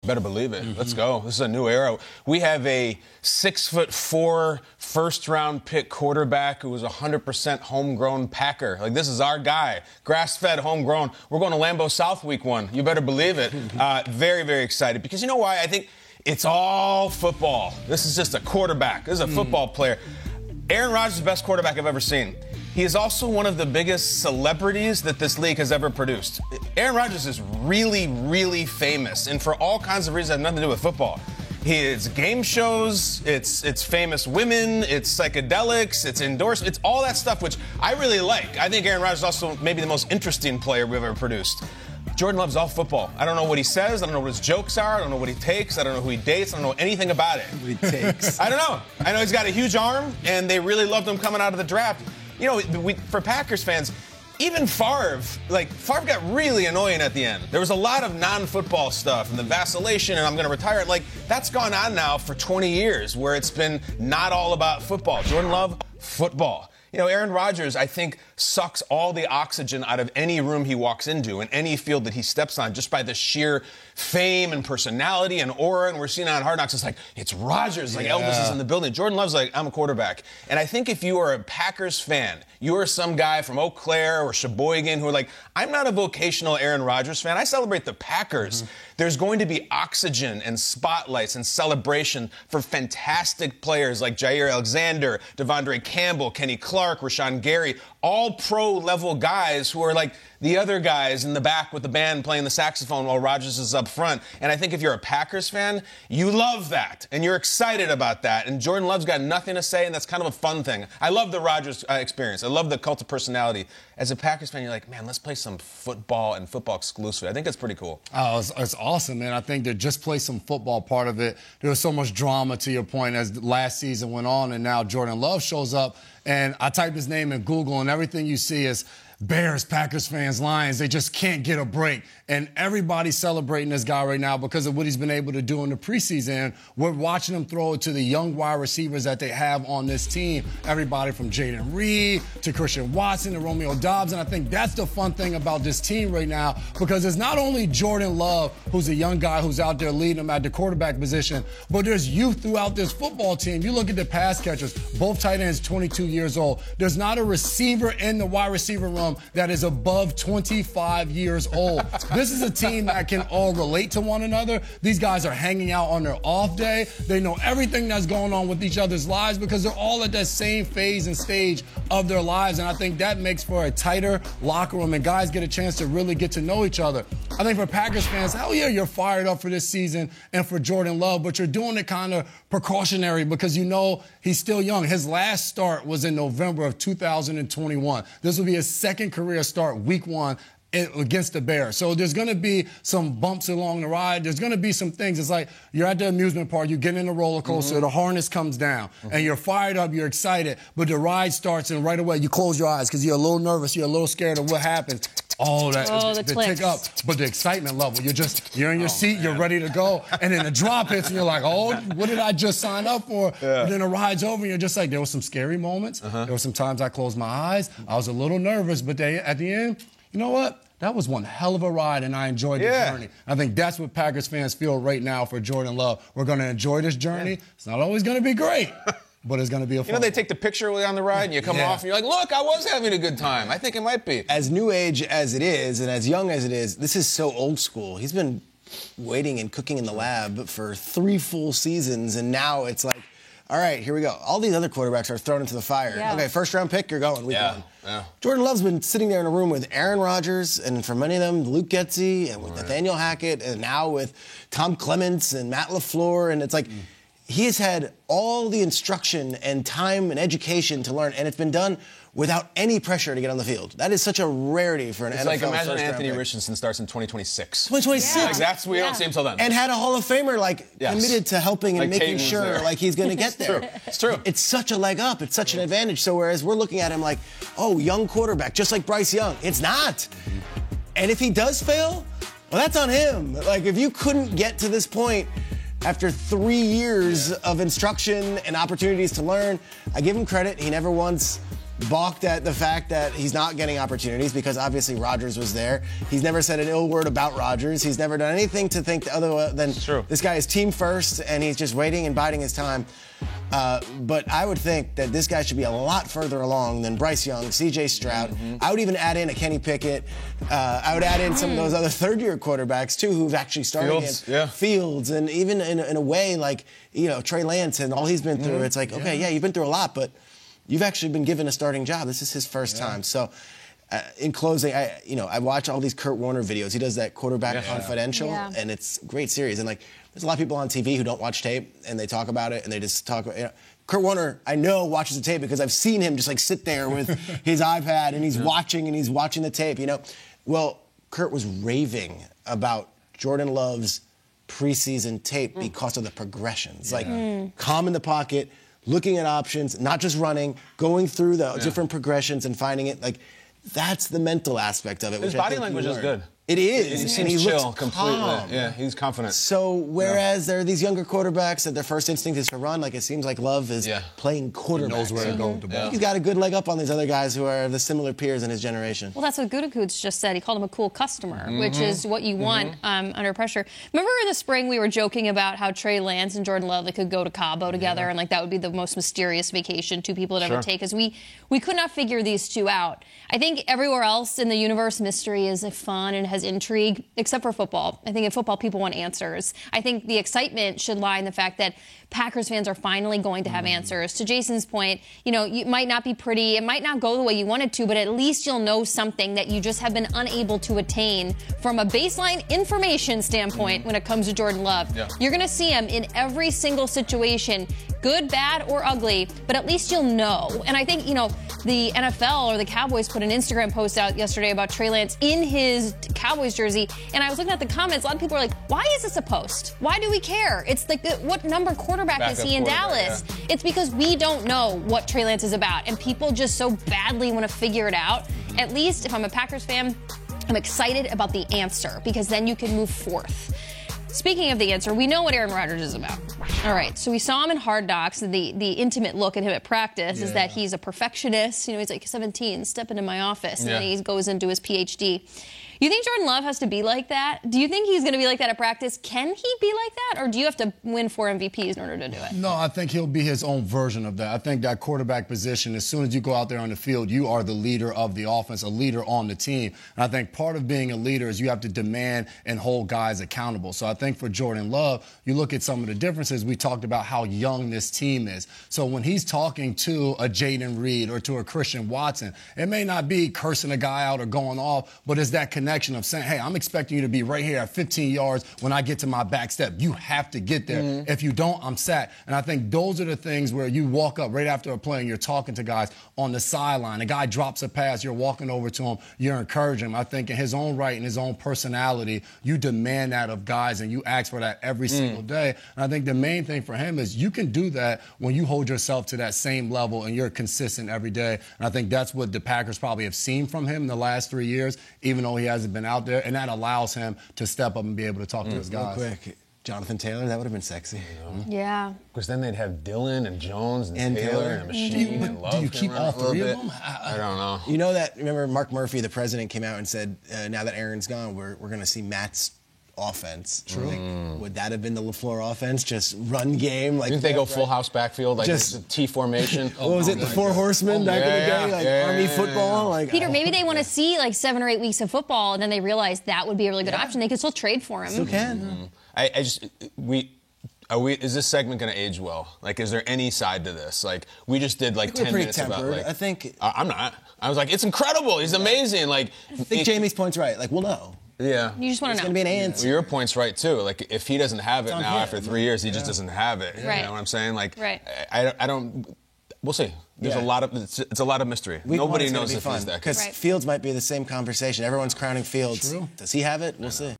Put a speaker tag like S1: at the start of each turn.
S1: Better believe it. Let's go. This is a new era. We have a 6'4" first-round pick quarterback who was 100% homegrown Packer. Like, this is our guy. Grass-fed, homegrown. We're going to Lambeau South week 1. You better believe it. Very, very excited. Because you know why? I think it's all football. This is just a quarterback. This is a football player. Aaron Rodgers is the best quarterback I've ever seen. He is also one of the biggest celebrities that this league has ever produced. Aaron Rodgers is really, really famous, and for all kinds of reasons that have nothing to do with football. It's game shows, it's famous women, it's psychedelics, it's endorsements, it's all that stuff, which I really like. I think Aaron Rodgers is also maybe the most interesting player we've ever produced. Jordan Love's all football. I don't know what he says. I don't know what his jokes are. I don't know what he takes. I don't know who he dates. I don't know anything about it.
S2: What he takes.
S1: I don't know. I know he's got a huge arm, and they really loved him coming out of the draft. You know, for Packers fans, even Favre got really annoying at the end. There was a lot of non-football stuff and the vacillation and I'm going to retire. Like, that's gone on now for 20 years where it's been not all about football. Jordan Love, football. You know, Aaron Rodgers, I think, sucks all the oxygen out of any room he walks into and any field that he steps on just by the sheer fame and personality and aura. And we're seeing it on Hard Knocks. It's like, it's Rodgers. Like, Elvis is in the building. Jordan Love's like, I'm a quarterback. And I think if you are a Packers fan, you are some guy from Eau Claire or Sheboygan who are like, I'm not a vocational Aaron Rodgers fan. I celebrate the Packers. There's going to be oxygen and spotlights and celebration for fantastic players like Jair Alexander, Devondre Campbell, Kenny Clark, Rashawn Gary, all pro-level guys who are like the other guys in the back with the band playing the saxophone while Rodgers is up front. And I think if you're a Packers fan, you love that, and you're excited about that. And Jordan Love's got nothing to say, and that's kind of a fun thing. I love the Rodgers experience. I love the cult of personality. As a Packers fan, you're like, man, let's play some football and football exclusively. I think that's pretty cool.
S3: Oh, it's awesome, man. I think that just play some football part of it. There was so much drama, to your point, as last season went on, and now Jordan Love shows up. And I typed his name in Google, and everything you see is Bears, Packers fans, Lions. They just can't get a break. And everybody's celebrating this guy right now because of what he's been able to do in the preseason. We're watching him throw it to the young wide receivers that they have on this team. Everybody from Jaden Reed to Christian Watson to Romeo Doubs. And I think that's the fun thing about this team right now, because it's not only Jordan Love, who's a young guy who's out there leading them at the quarterback position, but there's youth throughout this football team. You look at the pass catchers, both tight ends 22 years old. There's not a receiver in the wide receiver room that is above 25 years old. This is a team that can all relate to one another. These guys are hanging out on their off day. They know everything that's going on with each other's lives because they're all at that same phase and stage of their lives. And I think that makes for a tighter locker room, and guys get a chance to really get to know each other. I think for Packers fans, hell yeah, you're fired up for this season and for Jordan Love, but you're doing it kind of precautionary because you know he's still young. His last start was in November of 2021. This will be his second career start, week 1, against the Bears. So there's going to be some bumps along the ride. There's going to be some things. It's like you're at the amusement park, you get in a roller coaster, the harness comes down, and you're fired up, you're excited, but the ride starts, and right away you close your eyes because you're a little nervous, you're a little scared of what happens. The tick up, but the excitement level, you're in your seat, you're ready to go, and then the drop hits, and you're like, oh, what did I just sign up for? Yeah. And then the ride's over, and you're just like, there were some scary moments. There were some times I closed my eyes. I was a little nervous, but at the end, you know what? That was one hell of a ride, and I enjoyed the journey. I think that's what Packers fans feel right now for Jordan Love. We're going to enjoy this journey. It's not always going to be great, but it's going to be a fun.
S1: You know, they take the picture on the ride, and you come off, and you're like, look, I was having a good time. I think it might be.
S2: As new age as it is, and as young as it is, this is so old school. He's been waiting and cooking in the lab for 3 full seasons, and now it's like, all right, here we go. All these other quarterbacks are thrown into the fire. Yeah. Okay, first-round pick, you're going week 1. Yeah. Jordan Love's been sitting there in a room with Aaron Rodgers, and for many of them, Luke Getsy, and with Nathaniel Hackett, and now with Tom Clements and Matt LaFleur, and it's like he has had all the instruction and time and education to learn, and it's been done without any pressure to get on the field. That is such a rarity for an NFL.
S1: It's like, imagine Anthony Richardson starts in 2026.
S2: 2026.
S1: Like, that's we don't see him till then.
S2: And had a Hall of Famer committed to helping and making sure he's going to get there.
S1: It's true.
S2: It's such a leg up. It's such an advantage. So whereas we're looking at him like, oh, young quarterback, just like Bryce Young. It's not. And if he does fail, well, that's on him. Like, if you couldn't get to this point after 3 years of instruction and opportunities to learn, I give him credit. He never once balked at the fact that he's not getting opportunities because obviously Rodgers was there. He's never said an ill word about Rodgers. He's never done anything to think other than this guy is team first, and he's just waiting and biding his time. But I would think that this guy should be a lot further along than Bryce Young, C.J. Stroud. I would even add in a Kenny Pickett. I would add in some of those other third-year quarterbacks, too, who've actually started Fields. And even in a way like, Trey Lance and all he's been through, it's like, okay, yeah, you've been through a lot, but you've actually been given a starting job. This is his first time. So in closing, I watch all these Kurt Warner videos. He does that Quarterback Confidential, and it's a great series. And, there's a lot of people on TV who don't watch tape, and they talk about it, and they just talk about Kurt Warner, I know, watches the tape because I've seen him just, sit there with his iPad, and he's watching the tape, Well, Kurt was raving about Jordan Love's preseason tape because of the progressions. Calm in the pocket, looking at options, not just running, going through the different progressions and finding it. That's the mental aspect of it.
S1: His body language is good.
S2: It is.
S1: He seems chill completely. Yeah, he's confident.
S2: So whereas there are these younger quarterbacks that their first instinct is to run, it seems like Love is playing quarterback.
S3: He knows where to go with the ball.
S2: He's got a good leg up on these other guys who are the similar peers in his generation.
S4: Well, that's what Gutekunst just said. He called him a cool customer, which is what you want under pressure. Remember in the spring we were joking about how Trey Lance and Jordan Love, they could go to Cabo together, and that would be the most mysterious vacation two people would ever take, because we could not figure these two out. I think everywhere else in the universe, mystery is fun and has intrigue, except for football. I think in football, people want answers. I think the excitement should lie in the fact that Packers fans are finally going to have answers. To Jason's point, it might not be pretty, it might not go the way you want it to, but at least you'll know something that you just have been unable to attain from a baseline information standpoint when it comes to Jordan Love. You're going to see him in every single situation, good, bad, or ugly, but at least you'll know. And I think, the NFL or the Cowboys put an Instagram post out yesterday about Trey Lance in his Cowboys jersey, and I was looking at the comments. A lot of people are like, why is this a post? Why do we care? It's what number quarterback is he in Dallas? Yeah. It's because we don't know what Trey Lance is about, and people just so badly want to figure it out. At least if I'm a Packers fan, I'm excited about the answer, because then you can move forth. Speaking of the answer, we know what Aaron Rodgers is about. All right, so we saw him in Hard Knocks. The intimate look at him at practice is that he's a perfectionist. He's like 17, step into my office, and then he goes into his PhD. You think Jordan Love has to be like that? Do you think he's going to be like that at practice? Can he be like that? Or do you have to win 4 MVPs in order to do it?
S3: No, I think he'll be his own version of that. I think that quarterback position, as soon as you go out there on the field, you are the leader of the offense, a leader on the team. And I think part of being a leader is you have to demand and hold guys accountable. So I think for Jordan Love, you look at some of the differences. We talked about how young this team is. So when he's talking to a Jaden Reed or to a Christian Watson, it may not be cursing a guy out or going off, but it's that connection of saying, hey, I'm expecting you to be right here at 15 yards when I get to my back step. You have to get there. If you don't, I'm sacked. And I think those are the things where you walk up right after a play and you're talking to guys on the sideline. A guy drops a pass, you're walking over to him, you're encouraging him. I think in his own right and his own personality, you demand that of guys and you ask for that every single day. And I think the main thing for him is you can do that when you hold yourself to that same level and you're consistent every day. And I think that's what the Packers probably have seen from him in the last 3 years, even though he hasn't been out there, and that allows him to step up and be able to talk to his guys.
S2: Real quick, Jonathan Taylor, that would have been sexy.
S4: Yeah.
S1: Because then they'd have Dylan and Jones and Taylor and a machine and Love.
S3: Do you keep all three of them?
S1: I don't know.
S2: Remember Mark Murphy, the president, came out and said, now that Aaron's gone, we're going to see Matt's offense. True. Would that have been the LaFleur offense? Just run game?
S1: Didn't they go full house backfield, just the T formation?
S2: What was it, the Four Horsemen back in the day? Army football?
S4: Peter, maybe they want to see 7 or 8 weeks of football, and then they realize that would be a really good option. They could still trade for him.
S2: Still can.
S1: Is this segment going to age well? Is there any side to this? We just did 10 minutes
S2: tempered.
S1: about.
S2: I think.
S1: I'm not. I was like, it's incredible. He's amazing. I
S2: think Jamie's point's right. We'll know.
S1: Yeah.
S4: You just want to know.
S2: It's going to be an answer.
S1: Well, your point's right, too. If he doesn't have it now after 3 years, he just doesn't have it.
S4: Right.
S1: You know what I'm saying?
S4: Right.
S1: I don't. We'll see. There's a lot of it's a lot of mystery. Nobody knows if he's that.
S2: Because Fields might be the same conversation. Everyone's crowning Fields.
S3: True.
S2: Does he have it? We'll see.